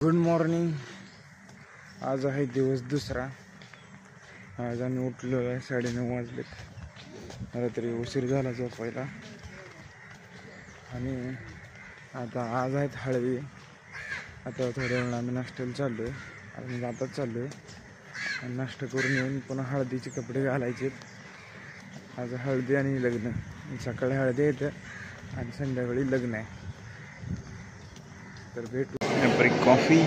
Good morning. आज आहे दिवस दुसरा. आज आम्ही उठलो आहे 9:30 वाजलेत. रात्री उशीर झाला झोपायला. आणि आता आज आहेत हळदी. आता थोड्या वेळा आम्ही नाश्त्याला चाललो आहे. आम्ही जाताच चाललो आहे. नाश्ता करून येऊन पुन्हा हळदीचे कपडे घालायचे. आज हळदी आणि लग्न. सकाळी हळदी येतं आणि संध्याकाळी लग्न आहे. तर भेटू. कॉफी.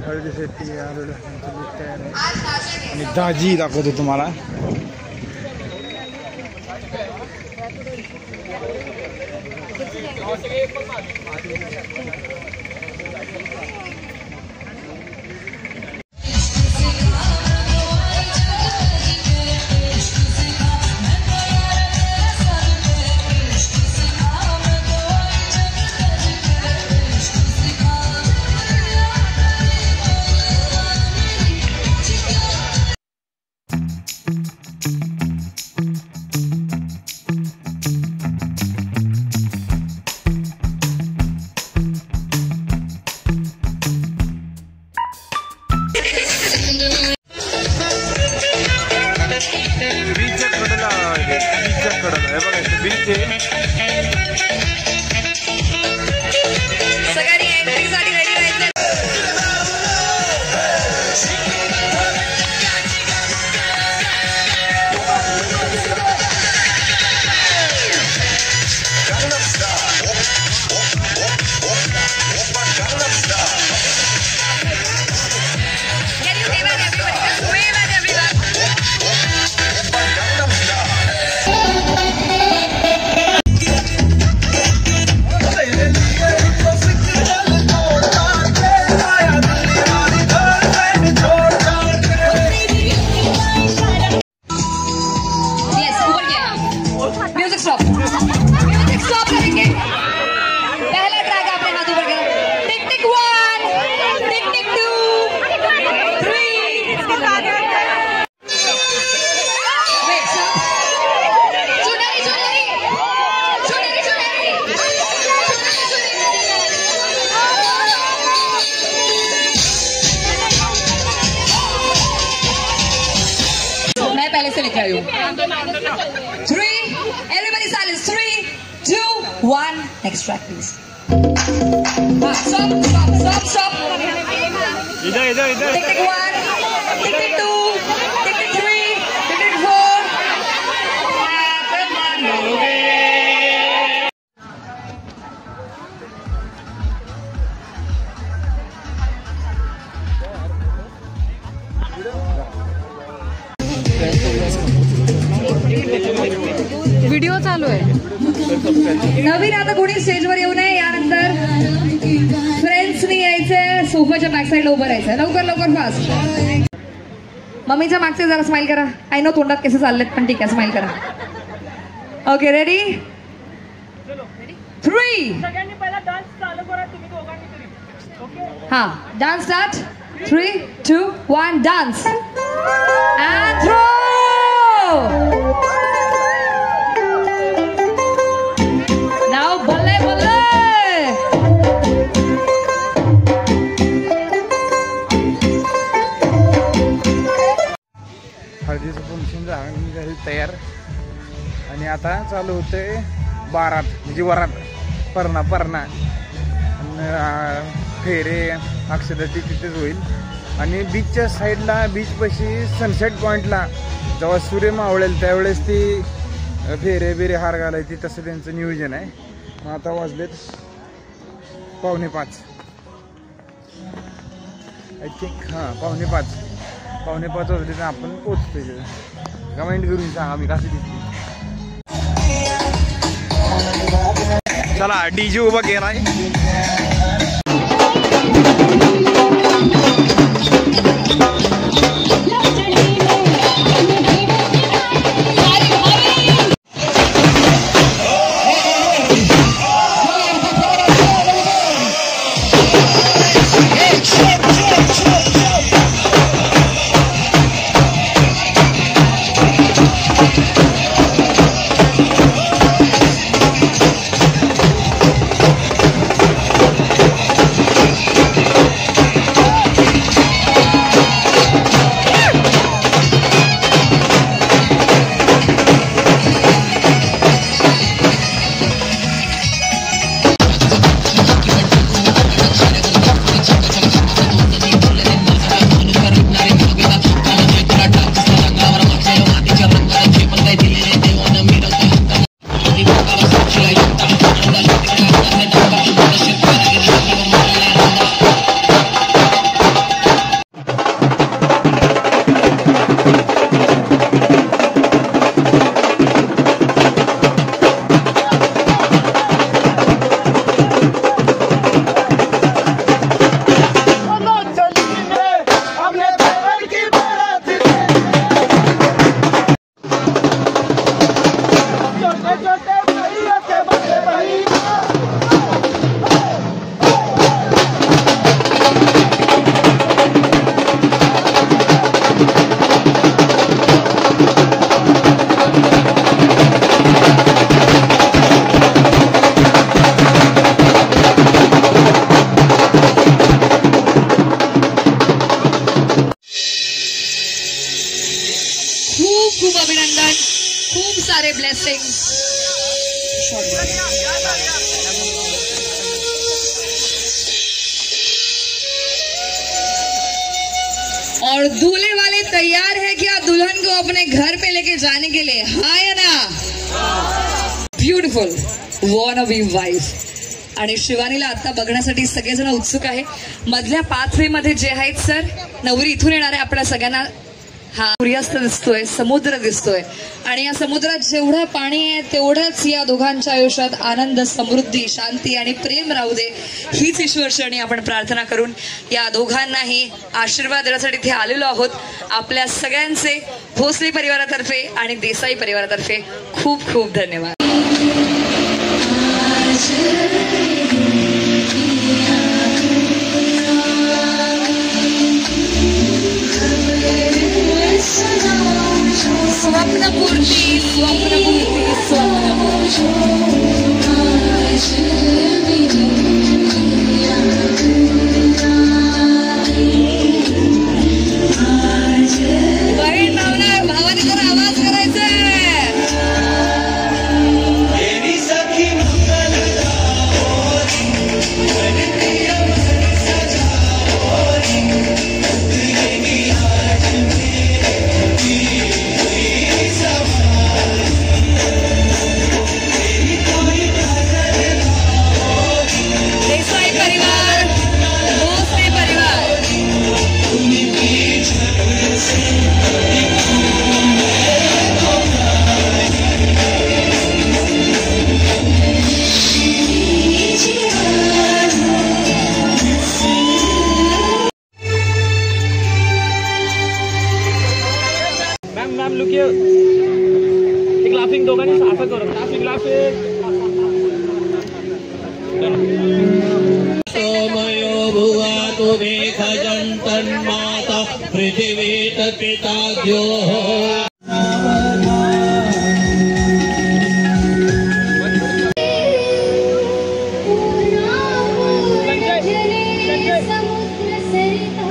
हळदीसाठी आलेलो तयार आहे. आणि दाजी दाखवतो तुम्हाला. से लिखा हूँ. 3, everybody silence. 3, 2, 1. Next track, please. Stop. Iधर. Take 1, take 2, take 3, take 4. Video चालू आहे. नवीन आता कोणी स्टेजवर येऊ नये. यानंतर फ्रेंड्सनी यायचंय. सोफाच्या बॅक साईडला उभं राहायचंय. लवकर फास्ट. मम्मीच्या मागचे जरा स्माइल करा. आय नो तोंडात कसे चाललेत पण ठीक आहे, स्माइल करा. Okay, ready. 3. हा, dance start. 3, 2, 1. Dance and throw. Now balle. हळदीचं फंक्शन झालं तयार आणि आता चालू होतंय बारात म्हणजे वरात परणा आणि फेरे अक्षदाची तिथेच होईल. आणि बीचच्या साईडला बीचपाशी सनसेट पॉईंटला जेव्हा सूर्य मावळेल त्यावेळेस ती फेरे बिरे हार घालायची तसं त्यांचं नियोजन आहे. मग आता वाजलेत 4:45 आय थिंक. हां 4:45 वाजले तर आपण पोचतोय. कमेंट करून सांगा आम्ही कसं दिसतो. चला डीजे उभा केलाय. खूप अभिनंदन, खूप सारे ब्लेसिंग. और दूल्हे वाले तैयार है क्या दुल्हन को अपने घर पे लेके जाने के लिए? हाँ या ना? Beautiful wannabe wife. आणि शिवानीला आता बघण्यासाठी सगळेजण उत्सुक आहे. मधल्या पाथवे मध्ये जे आहेत सर, नवरी इथून येणार आहे. आपल्या सगळ्यांना हा सूर्यास्त दिसतोय, समुद्र दिसतोय आणि या समुद्रात जेवढं पाणी आहे तेवढंच या दोघांच्या आयुष्यात आनंद, समृद्धी, शांती आणि प्रेम राहू दे, हीच ईश्वरचरणी आपण प्रार्थना करून या दोघांनाही आशीर्वाद देण्यासाठी इथे आलेलो आहोत. आपल्या सगळ्यांचे भोसले परिवारातर्फे आणि देसाई परिवारातर्फे खूप खूप धन्यवाद. स्वप्नपूर्ती स्वप्नपूर्ती स्वप्नपूर्ती. बहीण भावना भावाने तर आवाज करायचा आहे. मैम लुकिए एक लाफिंग दोगा नहीं असं करो लाफिंग लाफिंग सोमयो भुवा तु मेघजन्तन् माता पृथिवी तत्पिताभ्यो समुद्र सरिता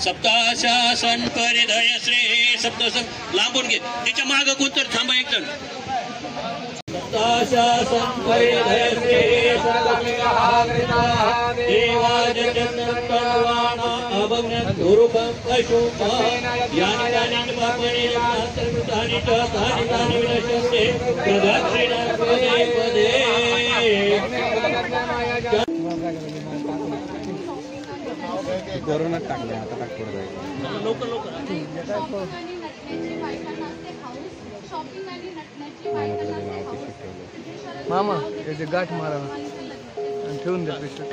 सप्ताशासन परिधय श्री सप्त लांबून घे त्याच्या माग कोणतर थांबा एक जण सप्ताशासन परिधय श्री देवाज चंद्रवाना अभंग गुरुपं पशुप यानि कानि पापनि अंतर्गतानि च तानि तानि विनश्यन्ते प्रदक्षिणा पदे पदे कोरोनात टाकले आता टाकतो लवकर मामा त्याचे गाठ मारा आणि ठेवून द्या पेशंट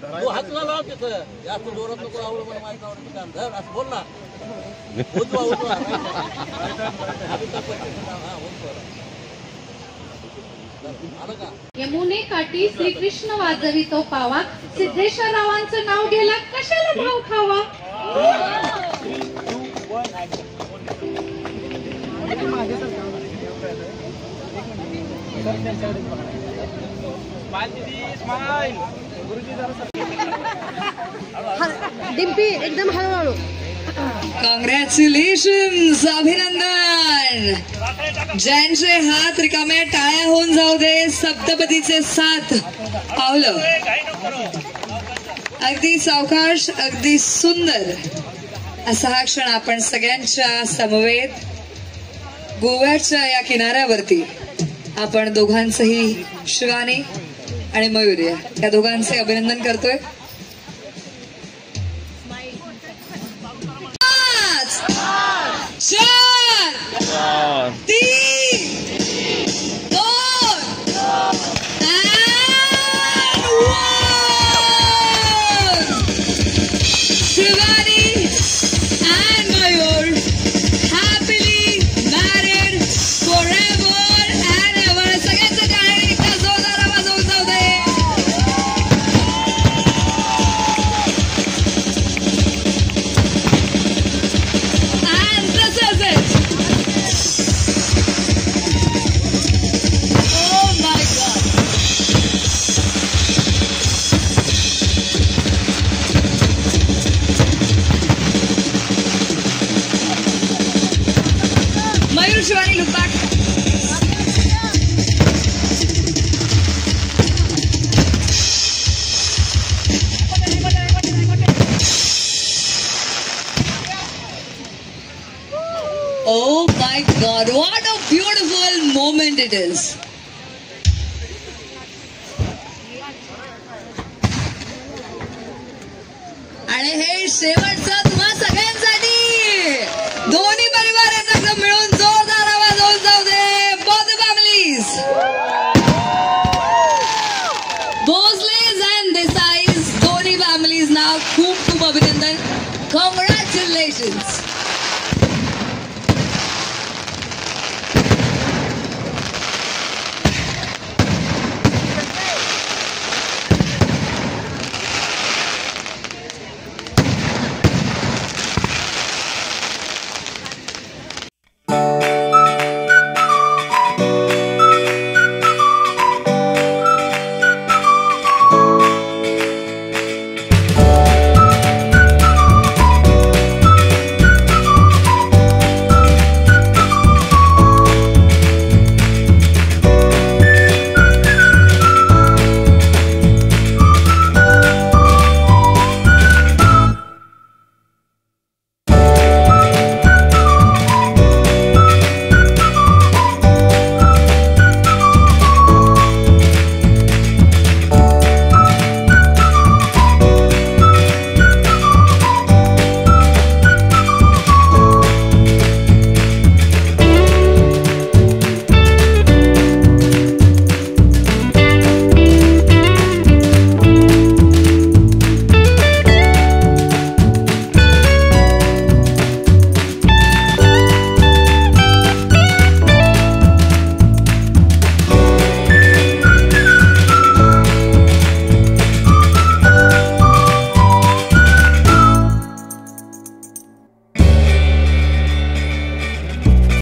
तू हातला लाव तिथं जास्त जोरात नको आवड मला माहिती आवडतं काम धर असं बोल ना उजवा यमुने काठी श्रीकृष्ण वाजवितो पावा सिद्धेश्वर रावांचं नाव घ्यायला कशाला भाव खावा डिम्पी एकदम हळूहळू. कॉंग्रॅच्युलेशन्स, अभिनंदन. ज्यांचे हात रिकाम्या टाळ्या होऊन जाऊ दे. सप्तपदीचे 7 पावलं, अगदी सावकाश, अगदी सुंदर असा हा क्षण आपण सगळ्यांच्या समवेत गोव्याच्या या किनाऱ्यावरती आपण दोघांचंही, शिवानी आणि मयूर या दोघांचे अभिनंदन करतोय. 5 4 3 2 Shivani and Mayur happily married forever and ever. सगळ्यांचं टाळ्या एकदा जोरदार आवाज होऊन जाऊ दे. And this is it. Oh my God. Mayur, Shivani, look back. Oh my God, what a beautiful moment it is. आणि हे शेवटचं तुम्हा सगळ्यांसाठी दोन्ही परिवार एकत्र मिळून जोरदार आवाज होऊन जाऊ दे. Both the families, Bhosles and Desais, दोन्ही families ना खूप खूप अभिनंदन. Congratulations.